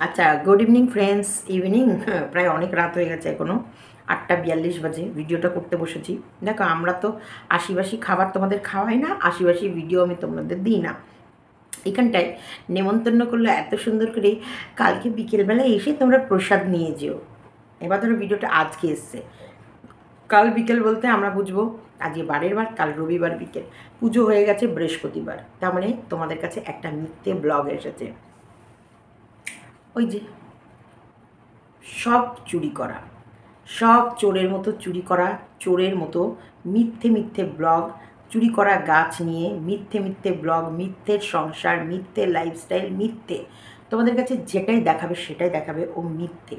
আচ্ছা, good evening friends. Evening প্রায় অনেক রাত হয়ে গেছে, এখনও 8টা 42 বাজে ভিডিওটা করতে বসেছি। দেখো, আমরা তো আশিবাসী খাবার তোমাদের খাওয়াই না, আশিবাসী ভিডিও আমি তোমাদের দিই না। এখানটায় নেমন্তন্ন করলে এত সুন্দর করে কালকে বিকেলবেলায় এসে তোমরা প্রসাদ নিয়ে যেও। এবার ধরো ভিডিওটা আজকে এসছে, কাল বিকেল বলতে আমরা বুঝবো আজকে বারের বার, কাল রবিবার বিকেল, পুজো হয়ে গেছে বৃহস্পতিবার। তার মানে তোমাদের কাছে একটা মিথ্যে ব্লগ এসেছে। ওই যে সব চুরি করা, সব চোরের মতো চুরি করা, চোরের মতো মিথ্যে মিথ্যে ব্লগ, চুরি করা গাছ নিয়ে মিথ্যে মিথ্যে ব্লগ, মিথ্যের সংসার, মিথ্যে লাইফস্টাইল, মিথ্যে। তোমাদের কাছে যেটাই দেখাবে সেটাই দেখাবে, ও মিথ্যে,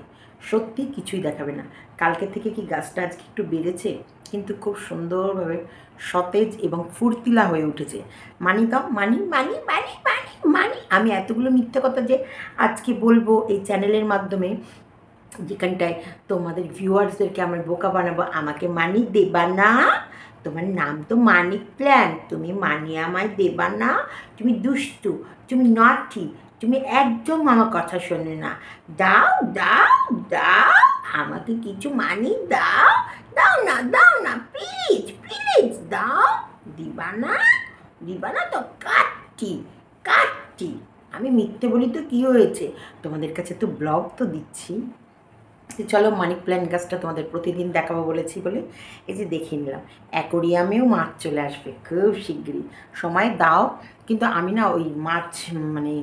সত্যি কিছুই দেখাবে না। কালকে থেকে কি গাছটা আজকে একটু বেড়েছে, কিন্তু খুব সুন্দরভাবে সতেজ এবং ফুর্তিলা হয়ে উঠেছে। মানি দাও, মানি মানি মানি মানি মানি। আমি এতগুলো মিথ্যে কথা যে আজকে বলবো এই চ্যানেলের মাধ্যমে, যেখানটায় তোমাদের ভিউয়ার্সদেরকে আমরা বোকা বানাবো। আমাকে মানি দেবা না? তোমার নাম তো মানিক প্ল্যান, তুমি মানি আমায় দেবা না? তুমি দুষ্টু, তুমি নটি, তুমি একদম আমার কথা শোনে না। দাও দাও দাও, আমাকে কিছু মানি দাও। দাও না, দাও না, প্লিজ প্লিজ দাও। দিবা না? দিবা না তো কাটটি কাটটি। আমি মিথ্যে বলি তো কী হয়েছে, তোমাদের কাছে তো ব্লগ তো দিচ্ছি। চলো, মানিক প্ল্যান্ট গাছটা তোমাদের প্রতিদিন দেখাবো বলেছি বলে এই যে দেখিয়ে নিলাম। অ্যাকোরিয়ামেও মাছ চলে আসবে খুব শিগগিরই, সময় দাও। কিন্তু আমি না ওই মাছ মানে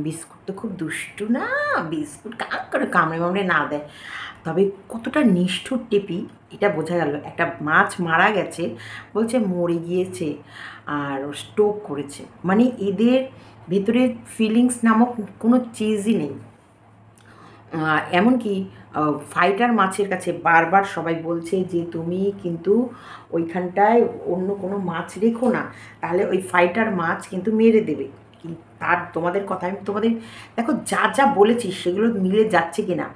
বিস্কুট তো খুব দুষ্টু না, বিস্কুট কাক করে কামড়ে মামড়ে না দেয়। তবে কতটা নিষ্ঠুর টেপি এটা বোঝা গেল। একটা মাছ মারা গেছে, বলছে মরে গিয়েছে আর স্ট্রোক করেছে, মানে এদের ভেতরে ফিলিংস নামক কোনো চিজই নেই। এমনকি ফাইটার মাছের কাছে বারবার সবাই বলছে যে তুমি কিন্তু ওইখানটায় অন্য কোনো মাছ রেখো না, তাহলে ওই ফাইটার মাছ কিন্তু মেরে দেবে। তার তোমাদের কথা আমি তোমাদের দেখো, যা যা বলেছি সেগুলো মিলে যাচ্ছে কি না।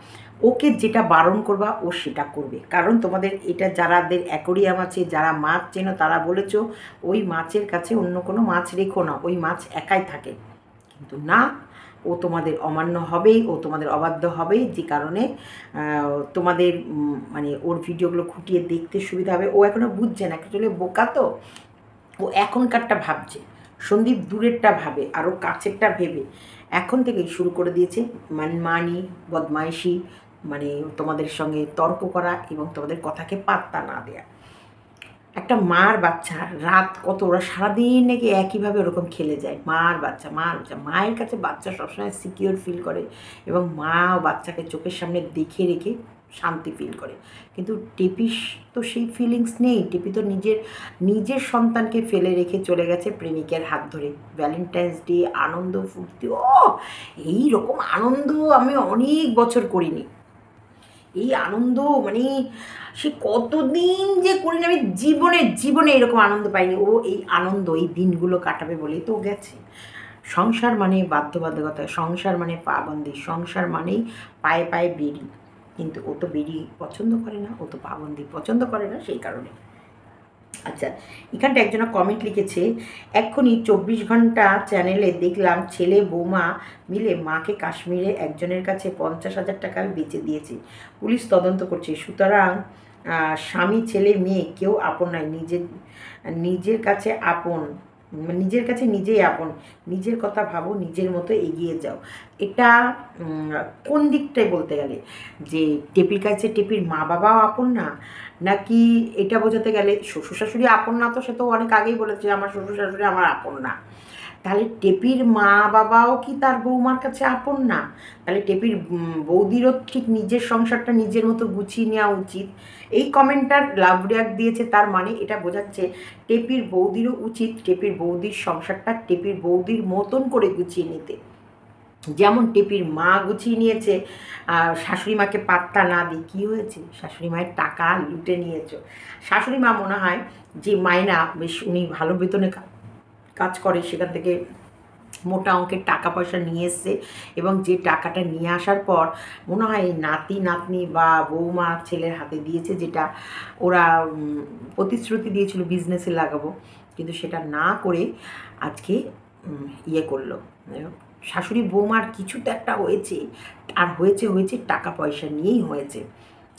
ওকে যেটা বারণ করবা ও সেটা করবে, কারণ তোমাদের এটা যারাদের অ্যাকোরিয়াম আছে, যারা মাছ চেনো, তারা বলেছ ওই মাছের কাছে অন্য কোনো মাছ রেখো না, ওই মাছ একাই থাকে। কিন্তু না, ও তোমাদের অমান্য হবেই, ও তোমাদের অবাধ্য হবেই, যে কারণে তোমাদের মানে ওর ভিডিওগুলো খুঁটিয়ে দেখতে সুবিধা হবে। ও এখনও বুঝছে না, অ্যাকচুয়ালি বোকা তো। ও এখনকারটা ভাবছে, সন্দীপ দূরেরটা ভাবে, আরও কাছেরটা ভেবে এখন থেকেই শুরু করে দিয়েছে মানমানি, বদমাইশি, মানে তোমাদের সঙ্গে তর্ক করা এবং তোমাদের কথাকে পাত্তা না দেয়া। একটা মার বাচ্চা রাত কত, ওরা সারাদিন নাকি একইভাবে ওরকম খেলে যায়। মার বাচ্চা, মার বাচ্চা, মায়ের কাছে বাচ্চা সবসময় সিকিওর ফিল করে এবং মা ও বাচ্চাকে চোখের সামনে দেখে রেখে শান্তি ফিল করে। কিন্তু টেপিস তো সেই ফিলিংস নেই। টেপি তো নিজের সন্তানকে ফেলে রেখে চলে গেছে প্রেমিকের হাত ধরে। ভ্যালেন্টাইন্স ডে আনন্দ ফুর্তি, ও এই রকম আনন্দ আমি অনেক বছর করিনি। এই আনন্দ মানে সে কতদিন যে করিনি, আমি জীবনে জীবনে এরকম আনন্দ পাইনি। ও এই আনন্দ, এই দিনগুলো কাটাবে বলেই তো গেছে। সংসার মানে বাধ্যবাধকতা, সংসার মানে পাবন্দি, সংসার মানেই পায়ে পায়ে বেরি। কিন্তু ও তো বেরি পছন্দ করে না, ও তো পাবন্দি পছন্দ করে না, সেই কারণে। আচ্ছা, এখানটা একজনা কমেন্ট লিখেছে, এক্ষুনি 24 ঘন্টা চ্যানেলে দেখলাম ছেলে বৌমা মিলে মাকে কাশ্মীরে একজনের কাছে 50,000 টাকা বেচে দিয়েছে, পুলিশ তদন্ত করছে। সুতরাং স্বামী ছেলে মেয়ে কেউ আপন নয়, নিজের কাছে আপন, নিজের কাছে নিজেই আপন। নিজের কথা ভাবো, নিজের মতো এগিয়ে যাও। এটা কোন দিকটায় বলতে গেলে যে টেপির কাছে টেপির মা বাবাও আপন না, নাকি এটা বোঝাতে গেলে শ্বশুর শাশুড়ি আপন না? তো সে তো অনেক আগেই বলেছে আমার শ্বশুর শাশুড়ি আমার আপন না। তাহলে টেপির মা বাবাও কি তার বৌমার কাছে আপন না? তাহলে টেপির বৌদিরও ঠিক নিজের সংসারটা নিজের মতো গুছিয়ে নেওয়া উচিত। এই কমেন্টটার লাভ রিয়াক্ট দিয়েছে, তার মানে এটা বোঝাচ্ছে টেপির বৌদিরও উচিত টেপির বৌদির সংসারটা টেপির বৌদির মতন করে গুছিয়ে নিতে। যেমন টেপির মা গুছিয়ে নিয়েছে, শাশুড়ি মাকে পাত্তা না দিয়ে কী হয়েছে, শাশুড়ি মায়ের টাকা লুটে নিয়েছ। শাশুড়ি মা মনে হয় যে মায়না বেশ, উনি ভালো বেতনে কাজ করে, সেখান থেকে মোটা অঙ্কের টাকা পয়সা নিয়ে এসছে এবং যে টাকাটা নিয়ে আসার পর মনে হয় নাতি নাতনি বা বৌমা ছেলের হাতে দিয়েছে, যেটা ওরা প্রতিশ্রুতি দিয়েছিল বিজনেসে লাগাবো, কিন্তু সেটা না করে আজকে ইয়ে করলো, শাশুড়ি বৌমার কিছু তো একটা হয়েছে, আর হয়েছে হয়েছে টাকা পয়সা নিয়েই হয়েছে,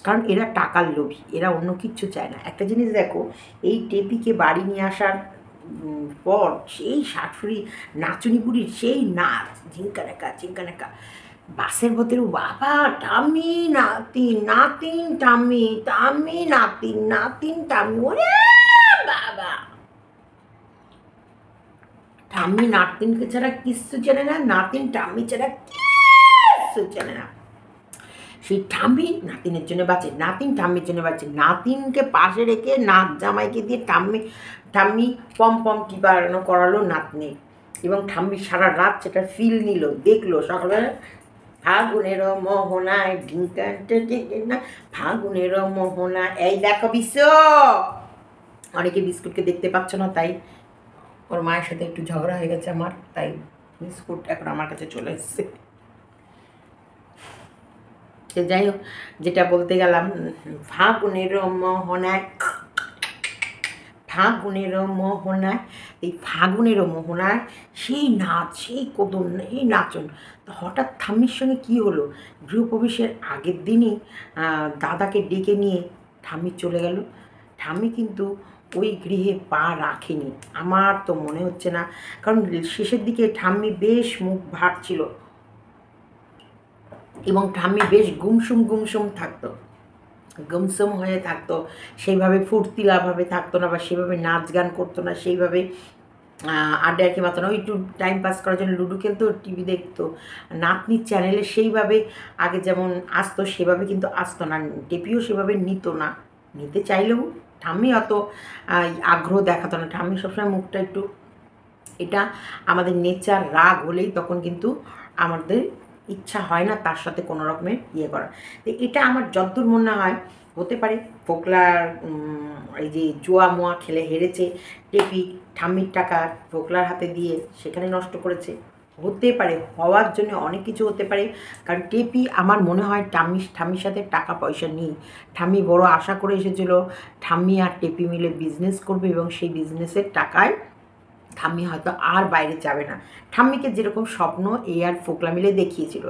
কারণ এরা টাকার লোভী, এরা অন্য কিচ্ছু চায় না। একটা জিনিস দেখো, এই টেপিকে বাড়ি নিয়ে আসার পর সেই শাশুড়ি নাচুনি বুড়ির সেই নাচ, ঝিঙ্কানাকা বাসের ভেতরে, বাবা টামি নাতিন নাতিন টামি টামি নাতিন নাতিন টামি, ওরে বাবা, ঠাম্মি নাতিনকে ছাড়া কিচ্ছু জানে না, নাতিন ঠাম্মি ছাড়া কিচ্ছু জানে না। সেই ঠাম্মি নাতিনের জন্য বাঁচে, নাতিন ঠাম্মির জন্য বাঁচে, নাতিনকে পাশে রেখে নাত জামাইকে দিয়ে ঠাম্মি পম পম টিপানো করালো নাতনি, এবং ঠাম্মি সারা রাত সেটা ফিল নিল, দেখলো সকালে ফাগুনের মোহনায় ঢিঙ্কানটা না, ফাগুনের মোহনা। এই দেখো বিশ্ব, অনেকে বিস্কুটকে দেখতে পাচ্ছ না, তাই ওর মায়ের সাথে একটু ঝগড়া হয়ে গেছে আমার, তাই বিস্কুট এখন আমার কাছে চলে এসছে। যাই হোক, যেটা বলতে গেলাম, ফাগুনের মোহনায়, ফাগুনের মোহনায়, এই ফাগুনের মোহনায় সেই নাচ, সেই কদম, এই নাচন। তো হঠাৎ ঠাম্মির সঙ্গে কী হলো, গৃহপ্রবেশের আগের দিনই দাদাকে ডেকে নিয়ে ঠাম্মি চলে গেল। ঠাম্মি কিন্তু ওই গৃহে পা রাখেনি, আমার তো মনে হচ্ছে না, কারণ শেষের দিকে ঠাম্মি বেশ মুখ ভার ছিল, এবং ঠাম্মি বেশ গুমসুম থাকতো, গুমসুম হয়ে থাকতো, সেইভাবে ফুর্তিলাভাবে থাকতো না, বা সেভাবে নাচ গান করতো না, সেইভাবে আড্ডা আর কি মাত্র না, ওই একটু টাইম পাস করার জন্য লুডো খেলতো, টিভি দেখতো, নাতনির চ্যানেলে সেইভাবে আগে যেমন আসতো সেভাবে কিন্তু আসতো না, টেপিও সেভাবে নিত না, নিতে চাইলেও ঠাম্মি অত আগ্রহ দেখাতো না, ঠাম্মি সবসময় মুখটা একটু, এটা আমাদের নেচার, রাগ হলেই তখন কিন্তু আমাদের ইচ্ছা হয় না তার সাথে কোনো রকমের ইয়ে করা। তো এটা আমার যতদূর মনে হয়, হতে পারে ফোকলার এই যে জুয়া মোয়া খেলে হেরেছে, টেপি ঠাম্মির টাকা ফোকলার হাতে দিয়ে সেখানে নষ্ট করেছে, হতে পারে, হওয়ার জন্য অনেক কিছু হতে পারে। কারণ টেপি আমার মনে হয় ঠাম্মির সাথে টাকা পয়সা নেই, ঠাম্মি বড় আশা করে এসেছিলো ঠাম্মি আর টেপি মিলে বিজনেস করবে, এবং সেই বিজনেসের টাকায় ঠাম্মি হয়তো আর বাইরে যাবে না। ঠাম্মিকে যেরকম স্বপ্ন এই আর ফোকলা মিলে দেখিয়েছিল,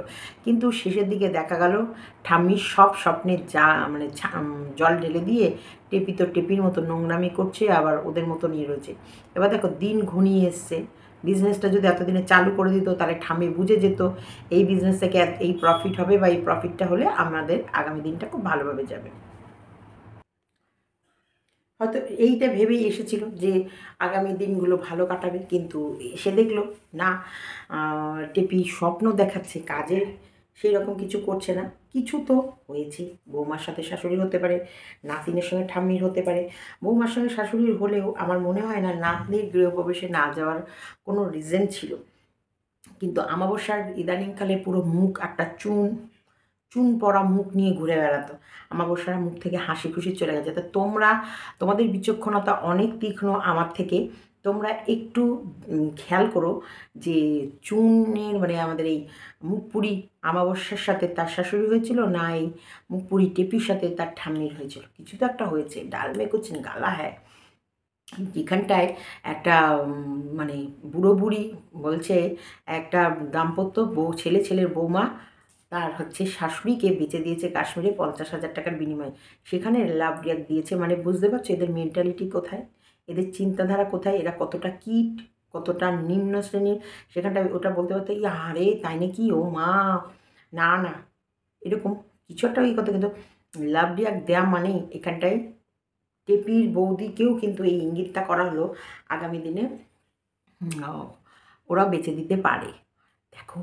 কিন্তু শেষের দিকে দেখা গেল ঠাম্মির সব স্বপ্নে মানে জল ঢেলে দিয়ে টেপি তো টেপির মতো নোংরামি করছে, আবার ওদের মতো নিয়ে রয়েছে। এবার দেখো দিন ঘনিয়ে এসছে, বিজনেসটা যদি এতদিনে চালু করে দিত, তাহলে ঠাম্মি বুঝে যেত এই বিজনেস থেকে এই প্রফিট হবে, বা এই প্রফিটটা হলে আমাদের আগামী দিনটা খুব ভালোভাবে যাবে। হয়তো এইটা ভেবেই এসেছিল যে আগামী দিনগুলো ভালো কাটাবে, কিন্তু এসে দেখলো না, টেপি স্বপ্ন দেখাচ্ছে, কাজের সেই রকম কিছু করছে না। কিছু তো হয়েছে, বৌমার সাথে শাশুড়ির হতে পারে, নাতিনের সঙ্গে ঠাম্মির হতে পারে, বৌমার সঙ্গে শাশুড়ির হলেও আমার মনে হয় না নাতনির গৃহপ্রবেশে না যাওয়ার কোনো রিজন ছিল। কিন্তু আমাবস্যার ইদানিংকালে পুরো মুখ একটা চুন পড়া মুখ নিয়ে ঘুরে বেড়াতো, আমাবস্যার মুখ থেকে হাসি খুশি চলে গেছে। তো তোমাদের বিচক্ষণতা অনেক তীক্ষ্ণ আমার থেকে, তোমরা একটু খেয়াল করো যে চুনের মানে আমাদের এই মুখপুরি আমাবস্যার সাথে তার শাশুড়ি হয়েছিল, না এই মুখপুরি টেপির সাথে তার ঠাম্মির হয়েছিল, কিছু তো একটা হয়েছে, ডাল মে কুছ গালা হ্যায়। যেখানটায় একটা মানে বুড়ো বুড়ি বলছে, একটা দাম্পত্য ছেলের বৌমা তার হচ্ছে শাশুড়িকে বেচে দিয়েছে কাশ্মীরে 50,000 টাকার বিনিময়ে, সেখানে লাভ রিয়াক্ট দিয়েছে। মানে বুঝতে পারছো এদের মেন্টালিটি কোথায়, এদের চিন্তাধারা কোথায়, এরা কতটা কীট, কতটা নিম্ন শ্রেণীর। সেখানটায় ওটা বলতে পারতো, আরে তাই নাকি, ও মা, না না, এরকম কিছু একটা ওই কথা। কিন্তু লাভ রিয়াক্ট দেওয়া মানেই এখানটায় টেপির বৌদিকেও কিন্তু এই ইঙ্গিতটা করা হলো আগামী দিনে ওরা বেঁচে দিতে পারে। দেখো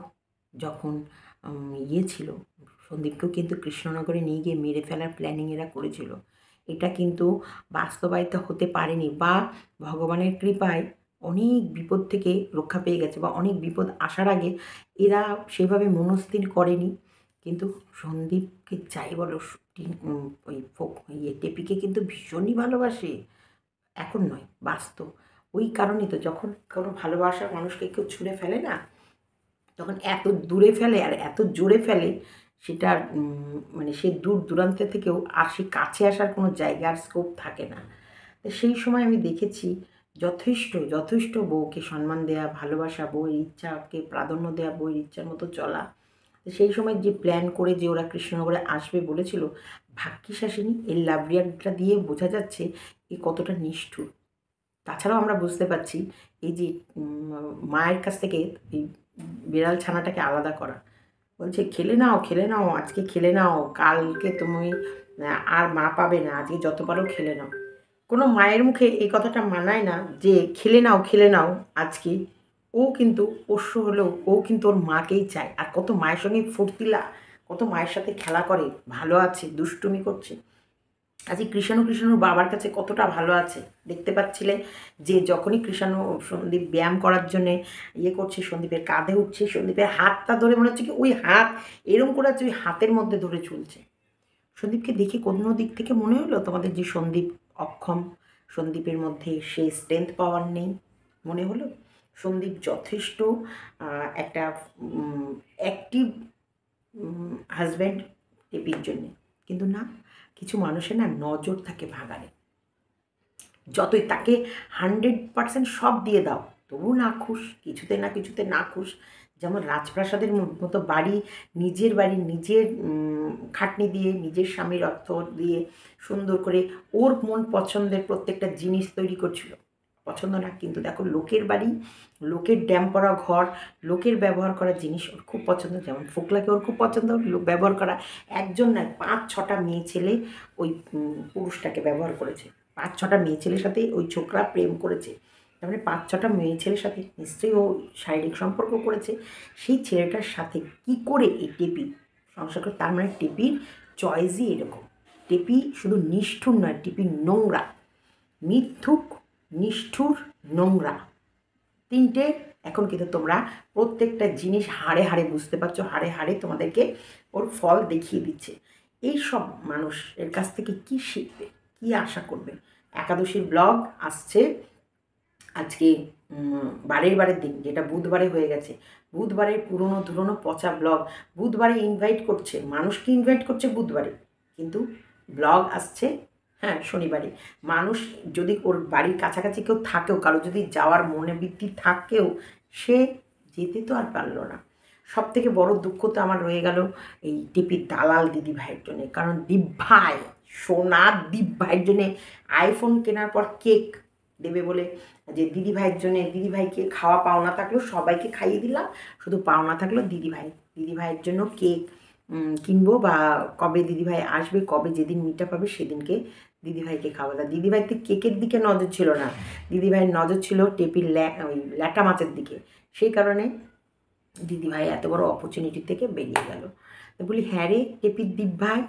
যখন ছিল, সন্দীপকেও কিন্তু কৃষ্ণনগরে নিয়ে গিয়ে মেরে ফেলার প্ল্যানিং এরা করেছিল, এটা কিন্তু বাস্তবায়িত হতে পারেনি, বা ভগবানের কৃপায় অনেক বিপদ থেকে রক্ষা পেয়ে গেছে, বা অনেক বিপদ আসার আগে এরা সেভাবে মনস্থির করেনি। কিন্তু সন্দীপকে যাই বলো, ওই টেপিকে কিন্তু ভীষণই ভালোবাসে, এখন নয়, বাস্তব। ওই কারণেই তো যখন কোনো ভালোবাসার মানুষকে কেউ ছুঁড়ে ফেলে না, তখন এত দূরে ফেলে আর এত জোরে ফেলে, সেটা মানে সে দূর দূরান্ত থেকেও আর সে কাছে আসার কোনো জায়গা আর স্কোপ থাকে না। তো সেই সময় আমি দেখেছি যথেষ্ট যথেষ্ট বউকে সম্মান দেওয়া, ভালোবাসা, বউয়ের ইচ্ছাকে প্রাধান্য দেওয়া, বউয়ের ইচ্ছার মতো চলা। সেই সময় যে প্ল্যান করে যে ওরা কৃষ্ণনগরে আসবে বলেছিল, ভাগ্যিস আসেনি। এই লাভ রিয়াক্টটা দিয়ে বোঝা যাচ্ছে এ কতটা নিষ্ঠুর। তাছাড়াও আমরা বুঝতে পারছি এই যে মায়ের কাছ থেকে এই বিড়াল ছানাটাকে আলাদা করা, বলছে খেলে নাও আজকে খেলে নাও, কালকে তুমি আর মা পাবে না, আজকে যত পারো খেলে নাও। কোনো মায়ের মুখে এই কথাটা মানায় না যে খেলে নাও আজকে। ও কিন্তু পোষ্য হলেও ও কিন্তু ওর মাকেই চায়। আর কত মায়ের সঙ্গে ফুর্তিলা, কত মায়ের সাথে খেলা করে, ভালো আছে, দুষ্টুমি করছে। আজকে কৃষাণুর বাবার কাছে কতটা ভালো আছে দেখতে পাচ্ছিলে, যে যখনই কৃষাণু সন্দীপ ব্যায়াম করার জন্যে ইয়ে করছে, সন্দীপের কাঁধে উঠছে, সন্দীপের হাতটা ধরে মনে হচ্ছে কি ওই হাত এরম করে আছে, ওই হাতের মধ্যে ধরে চলছে। সন্দীপকে দেখে কোনো দিক থেকে মনে হলো তোমাদের যে সন্দীপ অক্ষম, সন্দীপের মধ্যে সে স্ট্রেংথ পাওয়ার নেই? মনে হলো সন্দীপ যথেষ্ট একটা অ্যাক্টিভ হাজব্যান্ড টেপির জন্যে? কিন্তু না, কিছু মানুষের না নজর থাকে ভাগাড়ে। যতই তাকে 100% সব দিয়ে দাও তবু না খুশ, কিছুতে না কিছুতে না খুশ। যেমন রাজপ্রাসাদের মতো বাড়ি, নিজের বাড়ি নিজের খাটনি দিয়ে, নিজের স্বামীর অর্থ দিয়ে সুন্দর করে ওর মন পছন্দের প্রত্যেকটা জিনিস তৈরি করছিল। পছন্দ না, কিন্তু দেখো লোকের বাড়ি, লোকের ড্যাম করা ঘর, লোকের ব্যবহার করা জিনিস ওর খুব পছন্দ। যেমন ফোকলাকে ওর খুব পছন্দ ব্যবহার করা। একজন নয়, 5-6টা মেয়ে ছেলে ওই পুরুষটাকে ব্যবহার করেছে। 5-6টা মেয়ে ছেলের সাথে ওই ছোকরা প্রেম করেছে। তার মানে 5-6টা মেয়ে ছেলের সাথে নিশ্চয়ই ও শারীরিক সম্পর্ক করেছে। সেই ছেলেটার সাথে কি করে এই টেপি সংসার করে? তার মানে টেপির চয়েসই এরকম। টেপি শুধু নিষ্ঠুর নয়, টেপি নোংরা, মিথ্যুক, নিষ্ঠুর, নোংরা। তিনটে এখন কিন্তু তোমরা প্রত্যেকটা জিনিস হাড়ে হাড়ে বুঝতে পারছো, হাড়ে হাড়ে তোমাদেরকে ওর ফল দেখিয়ে দিচ্ছে। এই সব মানুষের কাছ থেকে কি শিখবে, কি আশা করবে? একাদশীর ব্লগ আসছে আজকে, বারের দিন, যেটা বুধবারে হয়ে গেছে। বুধবারের পুরনো ধুরনো পচা ব্লগ বুধবারে ইনভাইট করছে, মানুষকে ইনভাইট করছে বুধবারে, কিন্তু ব্লগ আসছে হ্যাঁ শনিবারে। মানুষ যদি ওর বাড়ির কাছাকাছি কেউ থাকেও, কারো যদি যাওয়ার মনে বৃত্তি থাকেও, সে যেতে তো আর পারলো না। সব থেকে বড় দুঃখ তো আমার রয়ে গেল এই টিপির দালাল দিদি ভাইয়ের জন্যে। কারণ দীপ ভাই, সোনার দীপ ভাইয়ের জন্যে আইফোন কেনার পর কেক দেবে বলে, যে দিদি ভাইয়ের জন্যে, দিদি ভাইকে খাওয়া পাওনা থাকলেও সবাইকে খাইয়ে দিলাম, শুধু পাওনা থাকলো দিদি ভাইয়ের জন্য কেক কিনবো, বা কবে দিদি ভাই আসবে, কবে যেদিন মিটা পাবে সেদিনকে দিদিভাইকে খাওয়া। দিদিভাই তো কেকের দিকে নজর ছিল না, দিদিভাইয়ের নজর ছিল টেপির ওই ল্যাটা মাছের দিকে। সেই কারণে দিদিভাই এত বড় অপরচুনিটি থেকে বেরিয়ে গেল। বলি হ্যাঁ রে টেপির দীপ ভাই,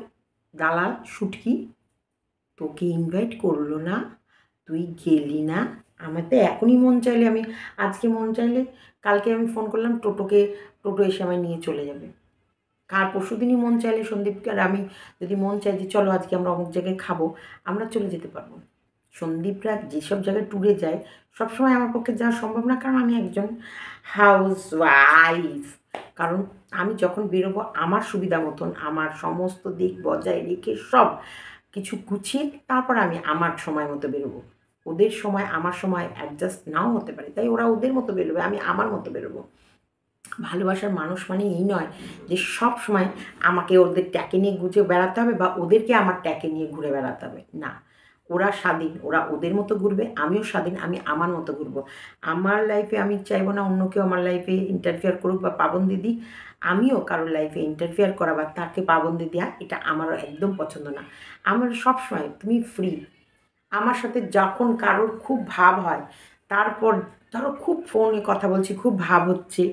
দালাল শুটকি, তোকে ইনভাইট করলো না, তুই গেলি না। আমার তো এখনই মন চাইলে আমি, আজকে মন চাইলে কালকে আমি ফোন করলাম টোটো এসে আমায় নিয়ে চলে যাবে। কার পরশু দিনই মন চাইলে সন্দীপকে আর আমি যদি মন চাই যে চলো আজকে আমরা অমুক জায়গায় খাবো, আমরা চলে যেতে পারবো। সন্দীপরা যেসব জায়গায় ট্যুরে যায় সবসময় আমার পক্ষে যাওয়া সম্ভব না, কারণ আমি একজন হাউস ওয়াইফ। কারণ আমি যখন বেরোবো আমার সুবিধা মতন, আমার সমস্ত দিক বজায় রেখে সব কিছু গুছিয়ে তারপর আমি আমার সময় মতো বেরোবো। ওদের সময় আমার সময় অ্যাডজাস্ট নাও হতে পারে, তাই ওরা ওদের মতো বেরোবে, আমি আমার মতো বেরোবো। ভালোবাসার মানুষ মানে এই নয় যে সব সময় আমাকে ওদের ট্যাকে নিয়ে ঘুরে বেড়াতে হবে, বা ওদেরকে আমার ট্যাকে নিয়ে ঘুরে বেড়াতে হবে। না, ওরা স্বাধীন, ওরা ওদের মতো ঘুরবে, আমিও স্বাধীন, আমি আমার মতো ঘুরবো। আমার লাইফে আমি চাইবো না অন্য কেউ আমার লাইফে ইন্টারফেয়ার করুক বা পাবন্দি দিক। আমিও কারোর লাইফে ইন্টারফেয়ার করা বা তাকে পাবন্দি দেওয়া, এটা আমারও একদম পছন্দ না। আমার সবসময় তুমি ফ্রি। আমার সাথে যখন কারোর খুব ভাব হয়, তারপর ধরো খুব ফোনে কথা বলছি, খুব ভাব হচ্ছে,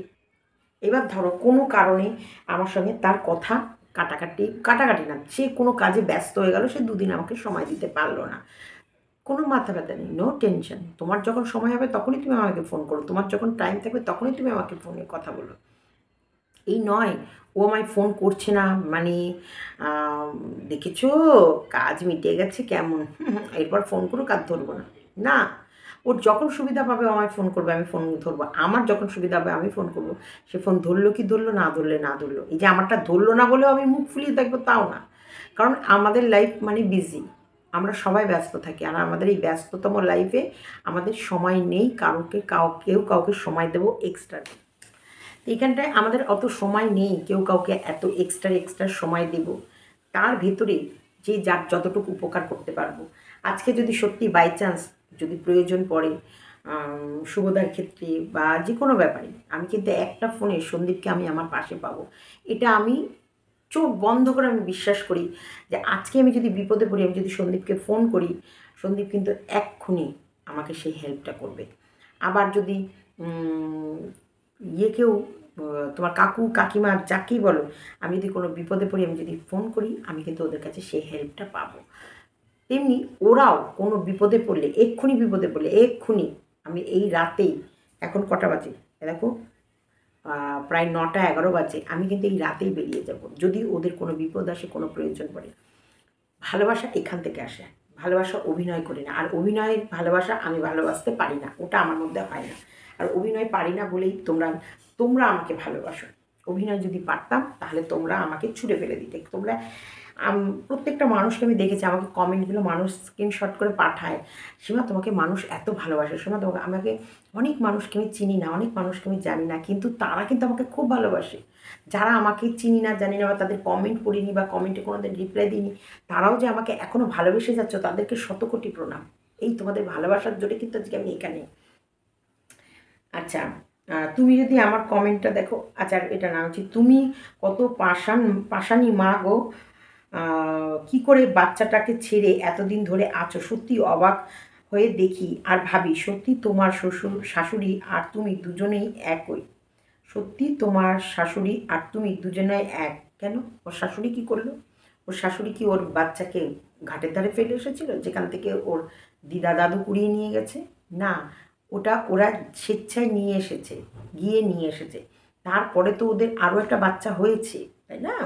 এবার ধরো কোনো কারণে আমার সঙ্গে তার কথা কাটাকাটি না, সে কোনো কাজে ব্যস্ত হয়ে গেল, সে দুদিন আমাকে সময় দিতে পারলো না, কোনো মাথা ব্যথা নেই, নো টেনশন। তোমার যখন সময় হবে তখনই তুমি আমাকে ফোন করো, তোমার যখন টাইম থাকবে তখনই তুমি আমাকে ফোনে কথা বলো। এই নয় ও আমায় ফোন করছে না মানে দেখেছো কাজ মিটে গেছে কেমন, এরপর ফোন করুক আর ধরবো না। না, ওর যখন সুবিধা পাবে আমায় ফোন করবে, আমি ফোন ধরবো। আমার যখন সুবিধা হবে আমি ফোন করবো। সে ফোন ধরলো কি ধরলো, না ধরলে না ধরলো। এই যে আমারটা ধরলো না বলেও আমি মুখ ফুলিয়ে থাকবো তাও না, কারণ আমাদের লাইফ মানে বিজি। আমরা সবাই ব্যস্ত থাকি, আর আমাদের এই ব্যস্ততম লাইফে আমাদের সময় নেই কেউ কাউকে সময় দেবো এক্সট্রা। এইখানটায় আমাদের অত সময় নেই কেউ কাউকে এত এক্সট্রা সময় দেব। তার ভেতরে যে যার যতটুকু উপকার করতে পারবো। আজকে যদি সত্যি বাই চান্স যদি প্রয়োজন পড়ে শুভদার ক্ষেত্রে বা যে কোনো ব্যাপারে, আমি কিন্তু একটা ফোনে সন্দীপকে আমি আমার পাশে পাবো। এটা আমি চোখ বন্ধ করে আমি বিশ্বাস করি যে আজকে আমি যদি বিপদে পড়ি, আমি যদি সন্দীপকে ফোন করি, সন্দীপ কিন্তু এক্ষুনি আমাকে সেই হেল্পটা করবে। আবার যদি কেউ তোমার কাকু কাকিমা যাকেই বলো, আমি যদি কোনো বিপদে পড়ি, আমি যদি ফোন করি, আমি কিন্তু ওদের কাছে সেই হেল্পটা পাবো। তেমনি ওরাও কোনো বিপদে পড়লে, এক্ষুনি আমি এই রাতেই, এখন কটা বাজে দেখো, প্রায় 9টা 11 বাজে, আমি কিন্তু এই রাতেই বেরিয়ে যাব যদি ওদের কোনো বিপদ আসে, কোনো প্রয়োজন পড়ে। ভালোবাসা এখান থেকে আসে, ভালোবাসা অভিনয় করি না। আর অভিনয়ের ভালোবাসা আমি ভালোবাসতে পারি না, ওটা আমার মধ্যে হয় না। আর অভিনয় পারি না বলেই তোমরা আমাকে ভালোবাসো। অভিনয় যদি পারতাম তাহলে তোমরা আমাকে ছুঁড়ে ফেলে দিতে। তোমরা প্রত্যেকটা মানুষকে আমি দেখেছি, আমাকে কমেন্টগুলো মানুষ স্ক্রিনশট করে পাঠায়, সীমা তোমাকে মানুষ এত ভালোবাসে, সীমা আমাকে অনেক মানুষকে আমি চিনি না, অনেক মানুষকে আমি জানি না, কিন্তু তারা কিন্তু আমাকে খুব ভালোবাসে। যারা আমাকে চিনি না জানি না বা তাদের কমেন্ট পড়িনি বা কমেন্টে কোনোদিন রিপ্লাই দিইনি, তারাও যে আমাকে এখনও ভালোবেসে যাচ্ছ, তাদেরকে শতকোটি প্রণাম। এই তোমাদের ভালোবাসার জোরে কিন্তু আজকে আমি এখানে। আচ্ছা, তুমি যদি আমার কমেন্টটা দেখো, আচ্ছা এটা না হচ্ছে, তুমি কত পাষাণী মা গো, কি করে বাচ্চাটাকে ছেড়ে এতদিন ধরে আছো, সত্যি অবাক হয়ে দেখি আর ভাবি, সত্যি তোমার শাশুড়ি আর তুমি দুজনেই একই। সত্যি তোমার শাশুড়ি আর তুমি দুজনেই এক। কেন? ওর শাশুড়ি কি করলো? ওর শাশুড়ি কি ওর বাচ্চাকে ঘাটের ধারে ফেলে এসেছিল, যেখান থেকে ওর দিদা দাদু কুড়িয়ে নিয়ে গেছে? না, ওটা ওরা স্বেচ্ছায় গিয়ে নিয়ে এসেছে। তারপরে তো ওদের আরও একটা বাচ্চা হয়েছে, তাই না?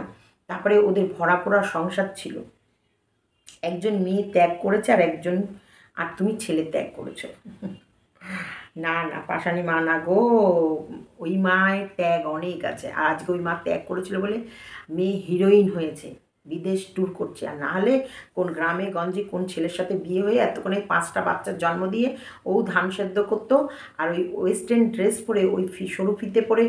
তারপরে ওদের ভরা পোড়া সংসার ছিল। একজন মেয়ে ত্যাগ করেছে আর তুমি ছেলে ত্যাগ করেছো। না না, পাষাণী মা না গো, ওই মায়ের ত্যাগ অনেক আছে। আর আজকে ওই মা ত্যাগ করেছিল বলে মেয়ে হিরোইন হয়েছে, বিদেশ ট্যুর করছে। আর না হলে কোন গ্রামে গঞ্জে কোন ছেলের সাথে বিয়ে হয়ে এতক্ষণে 5টা বাচ্চার জন্ম দিয়ে ও ধান সেদ্ধ করতো, আর ওই ওয়েস্টার্ন ড্রেস পরে, ওই সরু ফিতে পরে,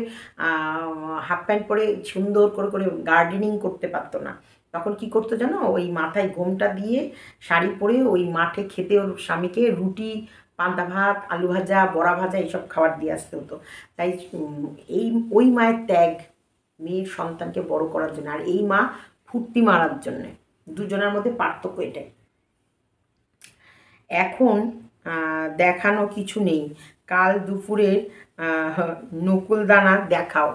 হাফ প্যান্ট পরে সুন্দর করে করে গার্ডেনিং করতে পারতো না। তখন কি করতো জানো? ওই মাথায় ঘোমটা দিয়ে শাড়ি পরে ওই মাঠে খেতে ওর স্বামীকে রুটি, পান্তা ভাত, আলু ভাজা, বড়া ভাজা এইসব খাবার দিয়ে আসতে হতো। তাই এই ওই মায়ের ত্যাগ মেয়ের সন্তানকে বড় করার জন্য, আর এই মা ফুর্তি মারার জন্যে। দুজনের মধ্যে পার্থক্য এটাই। এখন দেখানো কিছু নেই, কাল দুপুরের নকুলদানা দেখাও।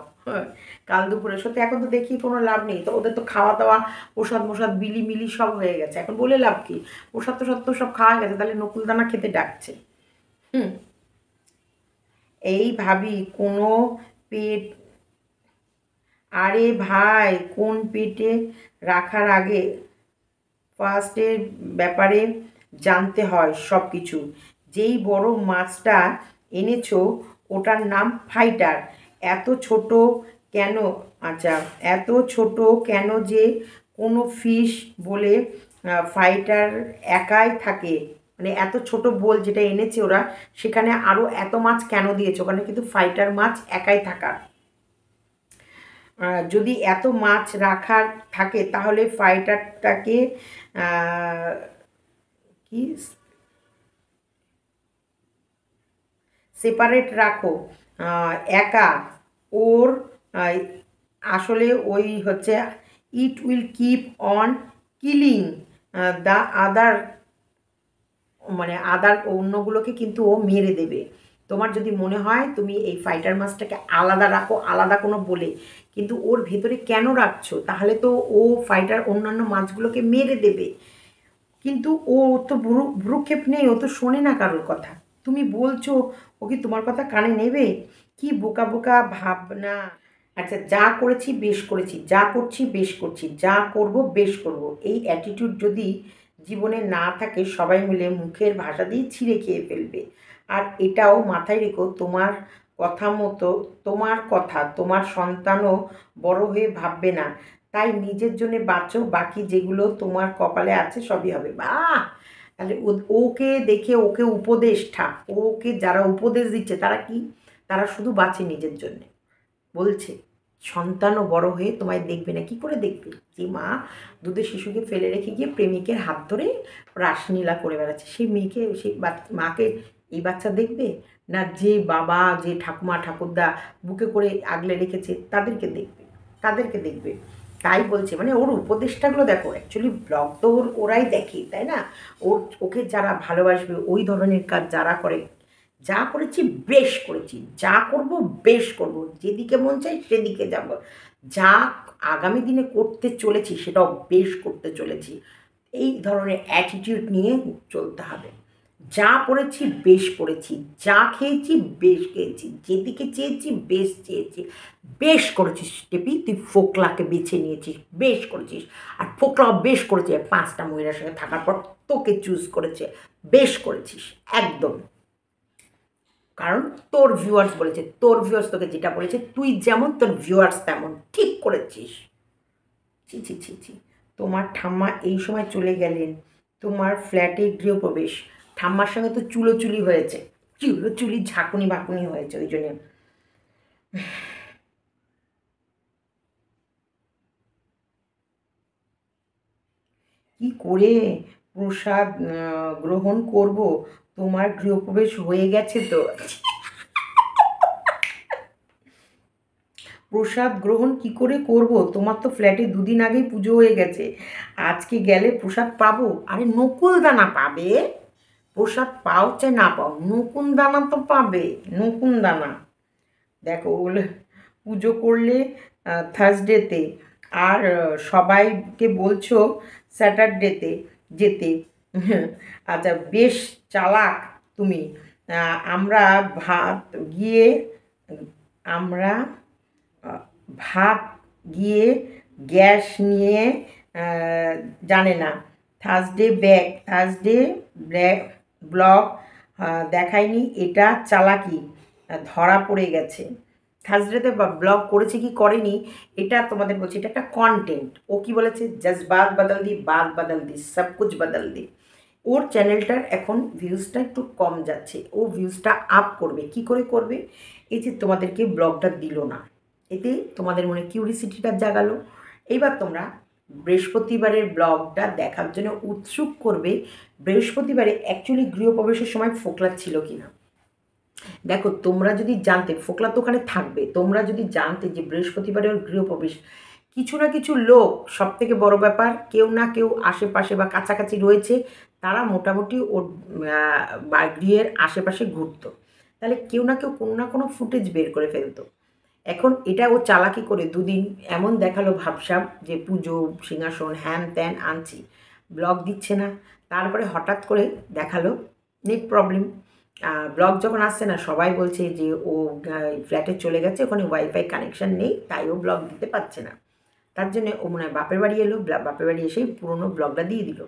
কাল দুপুরে সত্যি এখন তো দেখি কোনো লাভ নেই, তো ওদের তো খাওয়া দাওয়া প্রসাদ বিলি মিলি সব হয়ে গেছে, এখন বলে লাভ কি? প্রসাদ তো সব খাওয়া গেছে, তাহলে নকুলদানা খেতে ডাকছে। এই ভাবি কোনো পেট, আরে ভাই কোন পেটে রাখার আগে ফার্স্টের ব্যাপারে জানতে হয় সব কিছু। যেই বড় মাছটা এনেছো ওটার নাম ফাইটার। এত ছোট কেন? আচ্ছা, এত ছোট কেন যে কোনো ফিশ বলে ফাইটার একাই থাকে? মানে এত ছোট বোল যেটা এনেছে ওরা, সেখানে আরও এত মাছ কেন দিয়েছে? ওখানে কিন্তু ফাইটার মাছ একাই থাকা। যদি এত মাছ রাখার থাকে তাহলে ফাইটারটাকে কি সেপারেট রাখো, একা। ওর আসলে ওই হচ্ছে it will keep on killing the other, মানে অন্যগুলোকে কিন্তু ও মেরে দেবে। তোমার যদি মনে হয় তুমি এই ফাইটার মাছটাকে আলাদা রাখো, আলাদা কোনো বলে, কিন্তু ওর ভেতরে কেন রাখছো? তাহলে তো ও ফাইটার অন্যান্য মাছগুলোকে মেরে দেবে। কিন্তু ও তো ভ্রুক্ষেপ নেই, ও তো শোনে না কারোর কথা। তুমি বলছো, ও কি তোমার কথা কানে নেবে? কি বোকা বোকা ভাবনা। আচ্ছা, যা করেছি বেশ করেছি, যা করছি বেশ করছি, যা করব বেশ করব, এই অ্যাটিটিউড যদি জীবনে না থাকে, সবাই মিলে মুখের ভাষা দিয়ে ছিঁড়ে খেয়ে ফেলবে। আর এটাও মাথায় রেখো, তোমার কথা তোমার সন্তানও বড় হয়ে ভাববে না, তাই নিজের জন্য বাঁচো, বাকি যেগুলো তোমার কপালে আছে সবই হবে। বাহ! তাহলে ওকে দেখে ওকে উপদেষ্টা, ওকে যারা উপদেশ দিচ্ছে তারা কি, তারা শুধু বাঁচে নিজের জন্যে। বলছে সন্তানও বড় হয়ে তোমায় দেখবে না, কি করে দেখবে? যে মা দুধের শিশুকে ফেলে রেখে গিয়ে প্রেমিকের হাত ধরে রাসলীলা করে বেড়াচ্ছে, সেই মেয়েকে, সেই মাকে এই বাচ্চা দেখবে না? যে বাবা, যে ঠাকুমা ঠাকুরদা বুকে করে আগলে রেখেছে তাদেরকে দেখবে, তাদেরকে দেখবে। তাই বলছে, মানে ওর উপদেষ্টাগুলো দেখো, অ্যাকচুয়ালি ব্লগ তো ওরাই দেখে, তাই না? ওকে যারা ভালোবাসবে, ওই ধরনের কাজ যারা করে, যা করেছি বেশ করেছি, যা করব বেশ করব, যেদিকে মন চাই সেদিকে যাব, যা আগামী দিনে করতে চলেছি সেটাও বেশ করতে চলেছি, এই ধরনের অ্যাটিটিউড নিয়ে চলতে হবে। যা পড়েছি বেশ পড়েছি, যা খেয়েছি বেশ খেয়েছি, যেদিকে চেয়েছি বেশ চেয়েছি, বেশ করেছিস টেপি, তুই ফোকলাকে বেছে নিয়েছিস, বেশ করেছিস। আর ফোকলাও বেশ করেছে, 5টা মহিলার সঙ্গে থাকার পর তোকে চুজ করেছে, বেশ করেছিস একদম। কারণ তোর ভিউয়ার্স বলেছে, তোর ভিউয়ার্স তোকে যেটা বলেছে, তুই যেমন তোর ভিউয়ার্স তেমন, ঠিক করেছিস। ছি ছি ছি ছি, তোমার ঠাম্মা এই সময় চলে গেলেন, তোমার ফ্ল্যাটে গৃহপ্রবেশ, ঠাম্মার সঙ্গে তো চুলোচুলি হয়েছে, চুলোচুলি ঝাঁকুনি বাকুনি হয়েছে, ওই জন্যে। কি করে প্রসাদ গ্রহণ করব? তোমার গৃহপ্রবেশ হয়ে গেছে তো। প্রসাদ গ্রহণ কি করে করব? তোমার তো ফ্ল্যাটে 2 দিন আগেই পুজো হয়ে গেছে, আজকে গেলে প্রসাদ পাবো? আরে নকুল দানা পাবে, প্রসাদ পাও চাই না পাও, নকুন দানা তো পাবে, নকুন দানা। দেখো ওগুলো পুজো করলে থার্সডেতে, আর সবাইকে বলছো স্যাটারডেতে যেতে। আচ্ছা, বেশ চালাক তুমি। আমরা ভাত গিয়ে আমরা ভাত গিয়ে গ্যাস নিয়ে জানে না, থার্সডে ব্লগ দেখায়নি, এটা চালাকি ধরা পড়ে গেছে। থার্সডেতে ব্লগ করেছে কি করেনি এটা তোমাদের বলছি, এটা একটা কন্টেন্ট। ও কি বলেছে, জজবাত বদল দি, বাত বদল দি, সব কুছ বদল দি। ওর চ্যানেলটার এখন ভিউজটা একটু কম যাচ্ছে, ও ভিউজটা আপ করবে, কি করে করবে? এই যে তোমাদেরকে ব্লগটা দিল না, এতে তোমাদের মনে কিউরিসিটিটা জাগালো। এইবার তোমরা বৃহস্পতিবারের ব্লগটা দেখার জন্য উৎসুক করবে, বৃহস্পতিবারে অ্যাকচুয়ালি গৃহপ্রবেশের সময় ফোকলা ছিল কি না। দেখো, তোমরা যদি জানতে, ফোকলা তো ওখানে থাকবে, তোমরা যদি জানতে যে বৃহস্পতিবারের গৃহপ্রবেশ, কিছু না কিছু লোক, সব থেকে বড় ব্যাপার, কেউ না কেউ আশেপাশে বা কাছাকাছি রয়েছে, তারা মোটামুটি ওর গৃহের আশেপাশে ঘুরতো, তাহলে কেউ না কেউ কোনো না কোনো ফুটেজ বের করে ফেলতো। এখন এটা ও চালাকি করে 2 দিন এমন দেখালো ভাবসাব যে পুজো, সিংহাসন, হ্যান ত্যান আনছি, ব্লগ দিচ্ছে না। তারপরে হঠাৎ করে দেখালো নেট প্রবলেম, ব্লগ যখন আসছে না, সবাই বলছে যে ও ফ্ল্যাটে চলে গেছে, ওখানে ওয়াইফাই কানেকশান নেই, তাই ও ব্লগ দিতে পারছে না। তার জন্যে ও মনে হয় বাপের বাড়ি এলো, বাপের বাড়ি এসেই পুরোনো ব্লগটা দিয়ে দিল।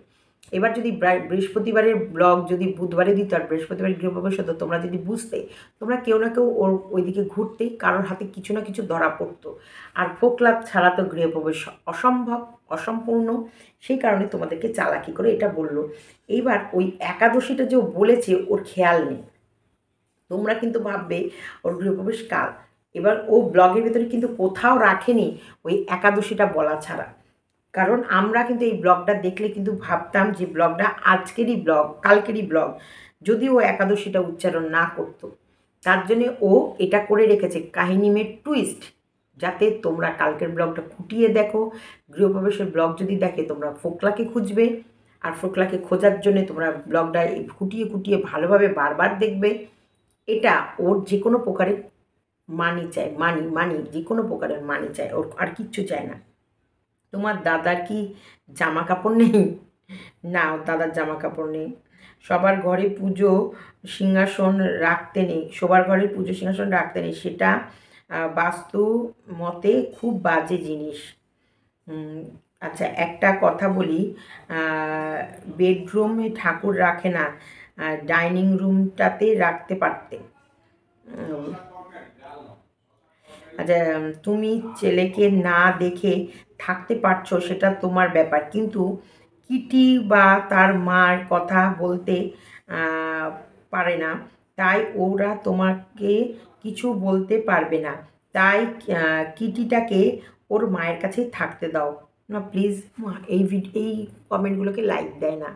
এবার যদি বৃহস্পতিবারের ব্লগ যদি বুধবারে দিত আর বৃহস্পতিবার গৃহপ্রবেশ হতো, তোমরা যদি বুঝতে, তোমরা কেউ না কেউ ওর ওইদিকে ঘুরতেই, কারোর হাতে কিছু না কিছু ধরা পড়তো। আর ফোকলা ছাড়া তো গৃহপ্রবেশ অসম্ভব, অসম্পূর্ণ, সেই কারণে তোমাদেরকে চালাকি করে এটা বললো। এইবার ওই একাদশীটা যে ও বলেছে ওর খেয়াল নেই, তোমরা কিন্তু ভাববে ওর গৃহপ্রবেশ কাল। এবার ও ব্লগের ভেতরে কিন্তু কোথাও রাখেনি ওই একাদশীটা বলা ছাড়া, কারণ আমরা কিন্তু এই ব্লগটা দেখলে কিন্তু ভাবতাম যে ব্লগটা আজকেরই ব্লগ, কালকেরই ব্লগ, যদি ও একাদশীটা উচ্চারণ না করতো। তার জন্যে ও এটা করে রেখেছে কাহিনী মে টুইস্ট, যাতে তোমরা কালকের ব্লগটা খুঁটিয়ে দেখো। গৃহপ্রবেশের ব্লগ যদি দেখে, তোমরা ফোকলাকে খুঁজবে, আর ফোকলাকে খোঁজার জন্যে তোমরা ব্লগটা খুঁটিয়ে খুঁটিয়ে ভালোভাবে বারবার দেখবে। এটা ওর যে কোনো প্রকারের মানি চায়, মানি মানি যে কোনো প্রকারের মানি চায়, ওর আর কিচ্ছু চায় না। তোমার দাদার কি জামা কাপড় নেই? না, ওর দাদার জামা কাপড় নেই। সবার ঘরে পুজো সিংহাসন রাখতে নেই, সবার ঘরে পুজো সিংহাসন রাখতে নেই, সেটা বাস্তু মতে খুব বাজে জিনিস। আচ্ছা, একটা কথা বলি, বেডরুমে ঠাকুর রাখে না, ডাইনিং রুমটাতে রাখতে পারতে। আচ্ছা, তুমি ছেলেকে না দেখে থাকতে পারছো সেটা তোমার ব্যাপার, কিন্তু কিটি বা তার মার কথা বলতে আহ, পারে না, তাই ওরা তোমাকে কিছু বলতে পারবে না। তাই কিটিটাকে ওর মায়ের কাছেই থাকতে দাও না প্লিজ। এই কমেন্টগুলোকে লাইক দেয় না,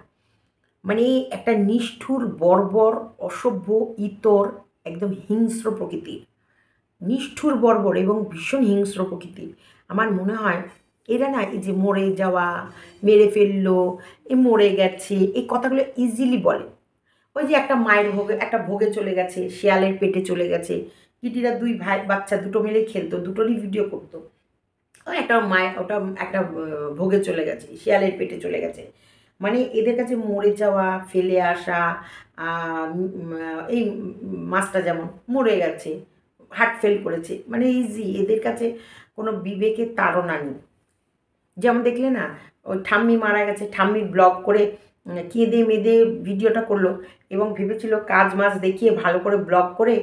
মানে একটা নিষ্ঠুর বর্বর অসভ্য ইতর, একদম হিংস্র প্রকৃতির, নিষ্ঠুর বর্বর এবং ভীষণ হিংস্র প্রকৃতির। আমার মনে হয় এরা না, এই যে মরে যাওয়া, মেরে ফেললো, এ মরে গেছে, এই কথাগুলো ইজিলি বলে। ওই যে একটা মায়ের ভোগে, একটা ভোগে চলে গেছে, শেয়ালের পেটে চলে গেছে, কিটিরা দুই ভাই বাচ্চা দুটো মিলে খেলতো, দুটোরই ভিডিও করতো। ওই একটা মায়ের ওটা একটা ভোগে চলে গেছে, শিয়ালের পেটে চলে গেছে, মানে এদের কাছে মরে যাওয়া, ফেলে আসা, এই মাছটা যেমন মরে গেছে, হার্ট ফেল করেছে, মানে ইজি, এদের কাছে কোনো বিবেকের তাড়না নেই। যেমন দেখলে না, ওই ঠাম্মি মারা গেছে, ঠাম্মির ব্লগ করে কেঁদে মেদে ভিডিওটা করলো, এবং ভেবেছিল কাজ মাছ দেখিয়ে ভালো করে ব্লগ করে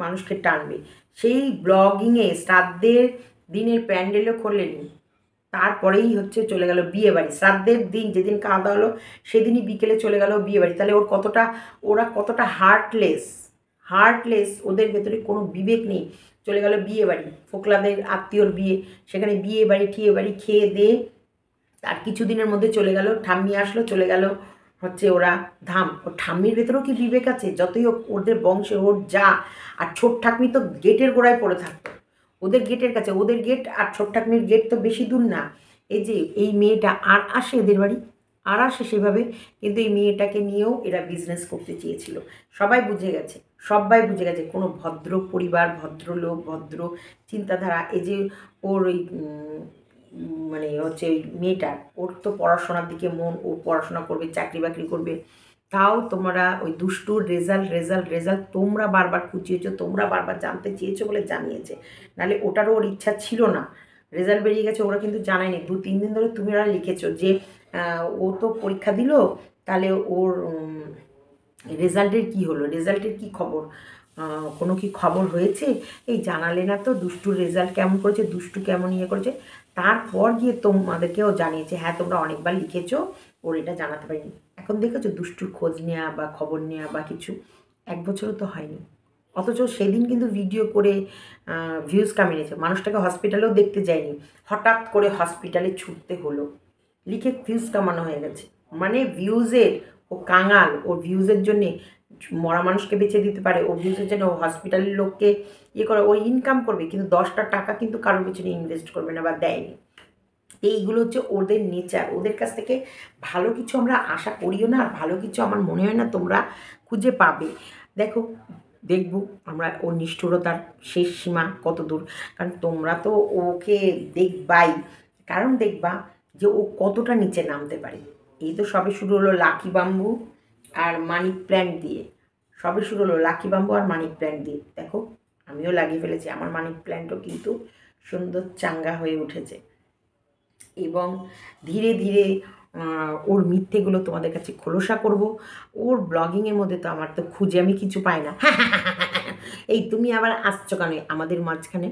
মানুষকে টানবে। সেই ব্লগিংয়ে শ্রাদ্ধের দিনের প্যান্ডেলও করলেনি, তারপরেই হচ্ছে চলে গেল বিয়ে বাড়ি। শ্রাদ্ধের দিন যেদিন খাওয়া দাওয়া হলো সেদিনই বিকেলে চলে গেল বিয়ে বাড়ি। তাহলে ওরা কতটা হার্টলেস, ওদের ভেতরে কোনো বিবেক নেই। চলে গেল বিয়ে বাড়ি, ফোকলাদের আত্মীয়র বিয়ে, সেখানে বিয়ে বাড়ি ঠিয়ে বাড়ি খেয়ে দিয়ে তার কিছুদিনের মধ্যে চলে গেল, ঠাম্মি আসলো, চলে গেল হচ্ছে ওরা ধাম। ও ঠাম্মির ভেতরেও কি বিবেক আছে? যতই ওদের বংশে ওর যা, আর ছোট ঠাকমি তো গেটের গোড়ায় পড়ে থাকতো, ওদের গেটের কাছে। ওদের গেট আর ছোট ঠাকমির গেট তো বেশি দূর না। এই যে এই মেয়েটা আর আসে এদের বাড়ি, আর আসে সেভাবে, কিন্তু এই মেয়েটাকে নিয়েও এরা বিজনেস করতে চেয়েছিল। সবাই বুঝে গেছে কোনো ভদ্র পরিবার, ভদ্রলোক, ভদ্র চিন্তাধারা। এই যে ওর ওই মানে হচ্ছে ওই মেয়েটার, ওর তো পড়াশোনার দিকে মন, ও পড়াশোনা করবে, চাকরি বাকরি করবে, তাও তোমরা ওই দুষ্টুর রেজাল্ট তোমরা বারবার খুঁচিয়েছো, তোমরা বারবার জানতে চেয়েছো বলে জানিয়েছে, নাহলে ওটারও ওর ইচ্ছা ছিল না। রেজাল্ট বেরিয়ে গেছে, ওরা কিন্তু জানায়নি। 2-3 দিন ধরে তুমি ওরা লিখেছো যে ও তো পরীক্ষা দিল, তাহলে ওর রেজাল্টের কী হলো, রেজাল্টের কী খবর, কোনো কি খবর হয়েছে? এই জানালে না তো দুষ্টুর রেজাল্ট কেমন করেছে, দুষ্টু কেমন ইয়ে করেছে। তারপর গিয়ে তোমাদেরকেও জানিয়েছে, হ্যাঁ তোমরা অনেকবার লিখেছো, ওর এটা জানাতে পারিনি। এখন দেখেছো দুষ্টুর খোঁজ নেওয়া বা খবর নেওয়া বা কিছু, 1 বছরও তো হয়নি। অথচ সেদিন কিন্তু ভিডিও করে ভিউজ কামিয়েছে, মানুষটাকে হসপিটালেও দেখতে যায়নি, হঠাৎ করে হসপিটালে ছুটতে হলো, লিখে ভিউজ কামানো হয়ে গেছে। মানে ভিউজের ও কাঙাল, ওর ভিউজের জন্যে মরা মানুষকে বেঁচে দিতে পারে, ও ভিউজের জন্য ও হসপিটালের লোককে ইয়ে করে, ও ইনকাম করবে, কিন্তু 10টা টাকা কিন্তু কারোর পেছনে ইনভেস্ট করবে না বা দেয়নি। এইগুলো হচ্ছে ওদের নেচার। ওদের কাছ থেকে ভালো কিছু আমরা আশা করিও না, আর ভালো কিছু আমার মনে হয় না তোমরা খুঁজে পাবে। দেখবো আমরা ওর নিষ্ঠুরতার শেষ সীমা কত দূর, কারণ তোমরা তো ওকে দেখবাই, কারণ দেখবা যে ও কতটা নিচে নামতে পারে। এই তো সবে শুরু হলো লাকি বাম্বু আর মানি প্ল্যান্ট দিয়ে, দেখো আমিও লাগিয়ে ফেলেছি, আমার মানি প্ল্যান্টও কিন্তু সুন্দর চাঙ্গা হয়ে উঠেছে। এবং ধীরে ধীরে ওর মিথ্যেগুলো তোমাদের কাছে খোলসা করব। ওর ব্লগিংয়ের মধ্যে তো আমার তো খুঁজে আমি কিছু পাই না। এই তুমি আবার আসছো কেন আমাদের মাঝখানে?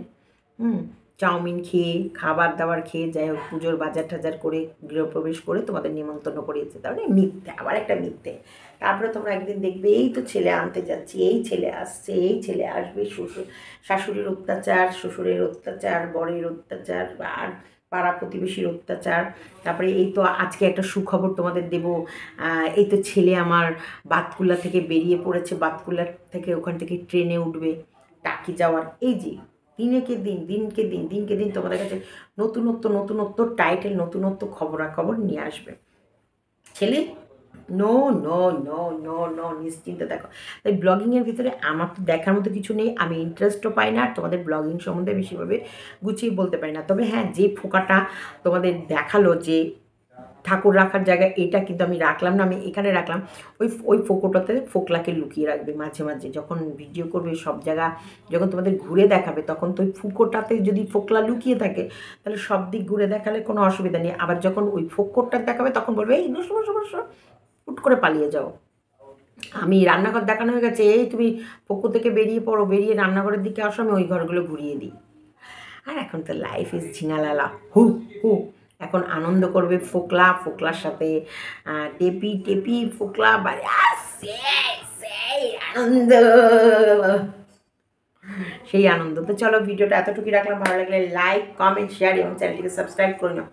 চাউমিন খেয়ে, খাবার দাবার খেয়ে, যাই হোক পুজোর বাজার টাজার করে গৃহপ্রবেশ করে তোমাদের নিমন্ত্রণ করিয়েছে, তাহলে মিথ্যে, আবার একটা মিথ্যে। তারপরে তোমরা একদিন দেখবে এই তো ছেলে আনতে যাচ্ছি, এই ছেলে আসছে, এই ছেলে আসবে, শাশুড়ির অত্যাচার, শ্বশুরের অত্যাচার, বরের অত্যাচার, আর পাড়া প্রতিবেশীর অত্যাচার। তারপরে এই তো আজকে একটা সুখবর তোমাদের দেব, এই তো ছেলে আমার বাতকুল্লা থেকে বেরিয়ে পড়েছে, বাতকুল্লা থেকে ওখান থেকে ট্রেনে উঠবে টাকি যাওয়ার। এই যে দিনকে দিন তোমাদের কাছে নতুনত্ব টাইটেল, নতুনত্ব খবরাখবর নিয়ে আসবে ছেলে। No no no no no নিশ্চিন্তে দেখো। তাই ব্লগিংয়ের ভিতরে আমার তো দেখার মতো কিছু নেই, আমি ইন্টারেস্টও পাই না, আর তোমাদের ব্লগিং সম্বন্ধে বেশিভাবে গুছিয়ে বলতে পারি না। তবে হ্যাঁ, যে ফোকাটা তোমাদের দেখালো যে ঠাকুর রাখার জায়গায়, এটা কিন্তু আমি রাখলাম না, আমি এখানে রাখলাম। ওই ফোকোটাতে ফোকলাকে লুকিয়ে রাখবে মাঝে মাঝে, যখন ভিডিও করবে সব জায়গা যখন তোমাদের ঘুরে দেখাবে, তখন তো ওই ফুকোটাতে যদি ফোকলা লুকিয়ে থাকে তাহলে সব দিক ঘুরে দেখালে কোনো অসুবিধা নেই। আবার যখন ওই ফোকরটা দেখাবে তখন বলবে এই বসো বসো বসো, হুট করে পালিয়ে যাও। আমি রান্নাঘর দেখানো হয়ে গেছে, এই তুমি পুকুর থেকে বেরিয়ে পড়ো, বেরিয়ে রান্নাঘরের দিকে আসো, আমি ওই ঘরগুলো ঘুরিয়ে দিই। আর এখন তো লাইফ ইজ ঝিঙালালা, হু হু। এখন আনন্দ করবে ফোকলা, ফোকলার সাথে টেপি টেপি ফোকলা বাড়ি, সেই সেই আনন্দ, সেই আনন্দ। তো চলো ভিডিওটা এতটুকুই রাখলাম, ভালো লাগলে লাইক কমেন্ট শেয়ার এবং চ্যানেলটিকে সাবস্ক্রাইব করে নাও।